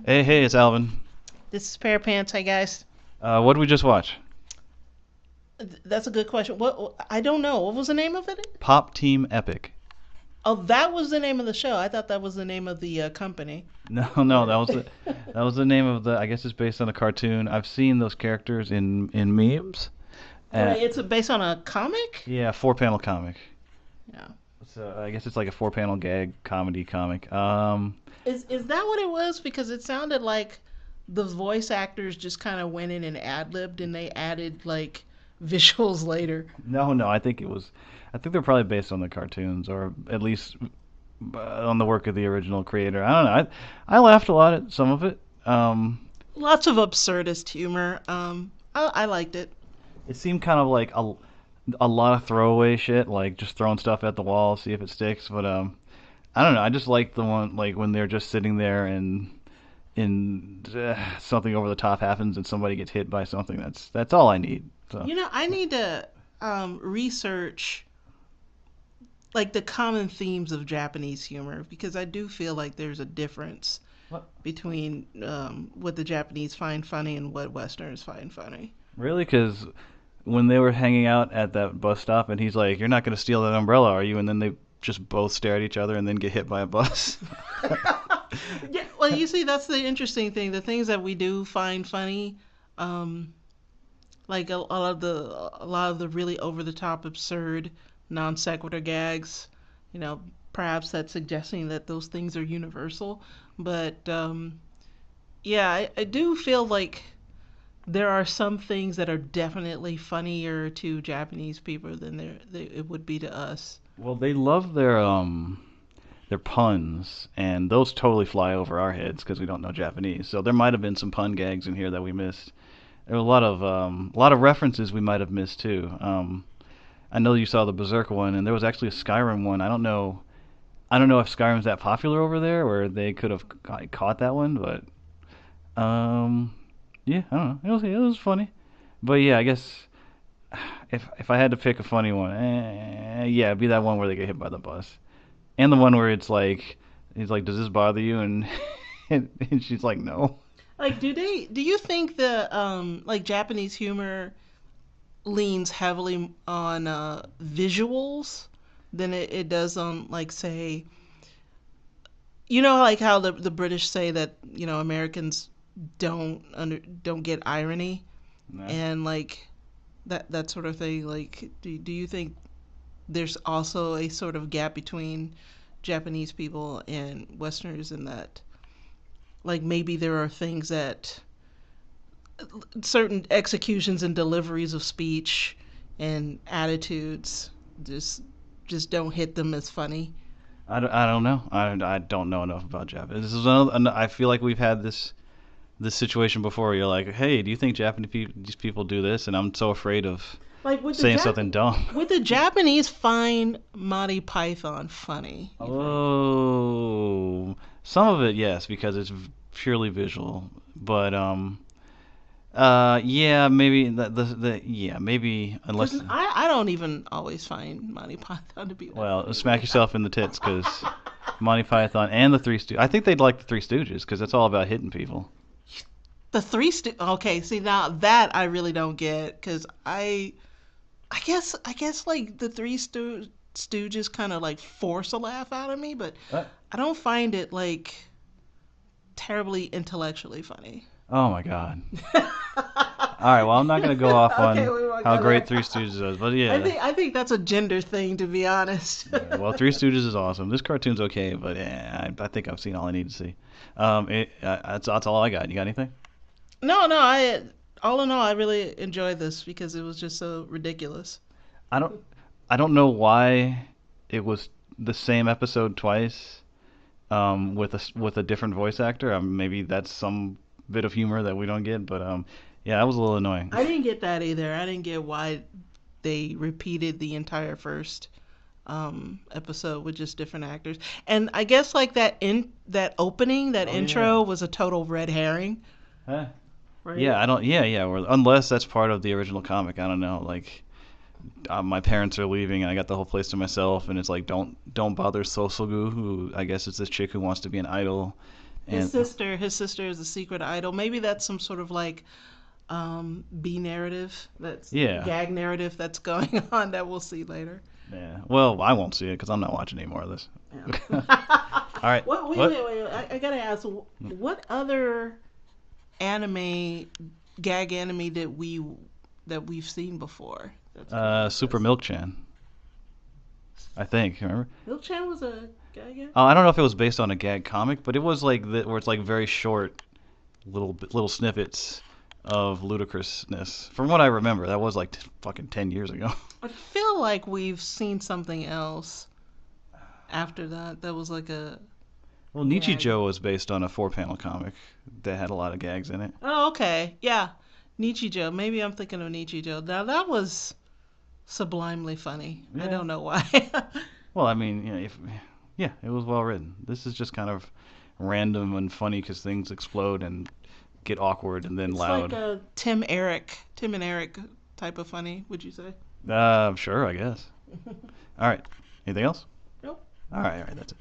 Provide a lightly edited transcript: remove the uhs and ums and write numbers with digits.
Hey, it's Alvin. This is Parapants. Hey guys. What did we just watch? That's a good question. What? I don't know. What was the name of it? Pop Team Epic. Oh, that was the name of the show. I thought that was the name of the company. No, no, that was the name of the. I guess it's based on a cartoon. I've seen those characters in memes. Uh, Wait, it's based on a comic? yeah, four-panel comic. Yeah. So I guess it's like a four-panel gag comedy comic. Is that what it was? Because it sounded like the voice actors just kind of went in and ad libbed, and they added like visuals later. No, no, I think it was. I think they're probably based on the cartoons, or at least on the work of the original creator. I don't know. I laughed a lot at some of it. Lots of absurdist humor. I liked it. It seemed kind of like a lot of throwaway shit, like just throwing stuff at the wall, see if it sticks. But I don't know. I just like the one like when they're just sitting there and something over the top happens and somebody gets hit by something. That's all I need. So I need to research like the common themes of Japanese humor because I do feel like there's a difference what? between what the Japanese find funny and what Westerners find funny. Really? Because when they were hanging out at that bus stop and he's like, "You're not going to steal that umbrella, are you?" And then they just both stare at each other and then get hit by a bus. Yeah, well, you see, that's the interesting thing. The things that we do find funny, um, like a lot of the really over the top, absurd, non sequitur gags. You know, perhaps that's suggesting that those things are universal. But yeah, I do feel like there are some things that are definitely funnier to Japanese people than it would be to us. Well, they love their puns, and those totally fly over our heads because we don't know Japanese. So there might have been some pun gags in here that we missed. There were a lot of references we might have missed too. I know you saw the Berserk one, and there was actually a Skyrim one. I don't know if Skyrim's that popular over there, or they could have caught that one, but yeah, I don't know. It was funny, but yeah, I guess if I had to pick a funny one, yeah, it'd be that one where they get hit by the bus, and the one where it's like he's like, "Does this bother you?" And and she's like, "No." Like, do you think the like Japanese humor leans heavily on visuals than it does on like say like how the British say that Americans don't get irony No. and like that sort of thing. Like, do you think there's also a sort of gap between Japanese people and Westerners in that like maybe there are things that certain executions and deliveries of speech and attitudes just just don't hit them as funny. I don't know. I don't know enough about Japan. This is another. I feel like we've had this situation before. Where you're like, hey, do you think Japanese people do this? And I'm so afraid of Like saying something dumb. would the Japanese find Monty Python funny? You think? Oh, some of it, yes, because it's purely visual. But yeah, maybe yeah, maybe unless. Because I don't even always find Monty Python to be that Well, funny. smack yourself in the tits, because Monty Python and the Three Stooges. I think they'd like the Three Stooges because it's all about hitting people. The okay, see now that I really don't get because I guess like the Stooges kind of like force a laugh out of me, but What? I don't find it like terribly intellectually funny. Oh my God. All right, well, I'm not gonna go off Okay, on we won't how go great there. Three Stooges is, but I yeah. think I think that's a gender thing, to be honest. Yeah, well, Three Stooges is awesome. This cartoon's okay, but yeah, I think I've seen all I need to see. That's all I got. You got anything? No, no, I all in all, I really enjoyed this because it was just so ridiculous. I don't I don't know why it was the same episode twice, with a different voice actor. Maybe that's some bit of humor that we don't get, but yeah, that was a little annoying. I didn't get that either. I didn't get why they repeated the entire first episode with just different actors. And I guess like that opening, that Oh yeah. intro was a total red herring, Huh? right? Yeah, I don't. Yeah, yeah. Unless that's part of the original comic, I don't know. Like, my parents are leaving, and I got the whole place to myself, and it's like, don't bother Sosogu, who I guess is this chick who wants to be an idol, And His sister is a secret idol. Maybe that's some sort of like B narrative, that's yeah, gag narrative that's going on that we'll see later. yeah. Well, I won't see it because I'm not watching any more of this. Yeah. All right. What? Wait. I gotta ask, what other anime, gag anime that we've seen before? That's come out of Super this. Milk Chan. I think. Remember? Milk-chan was a gag anime? I don't know if it was based on a gag comic, but it was like where it's like very short, little snippets of ludicrousness. From what I remember, that was like fucking 10 years ago. I feel like we've seen something else after that. That was like a Well, gag. Nichijou was based on a four-panel comic that had a lot of gags in it. Oh, okay. Yeah. Nichijou. Maybe I'm thinking of Nichijou. Now that was sublimely funny. I Yeah. don't know why. Well, I mean, yeah, it was well written. This is just kind of random and funny because things explode and get awkward and then It's like loud. a Tim and Eric type of funny, would you say? Sure, I guess. All right. Anything else? Nope. All right, that's it.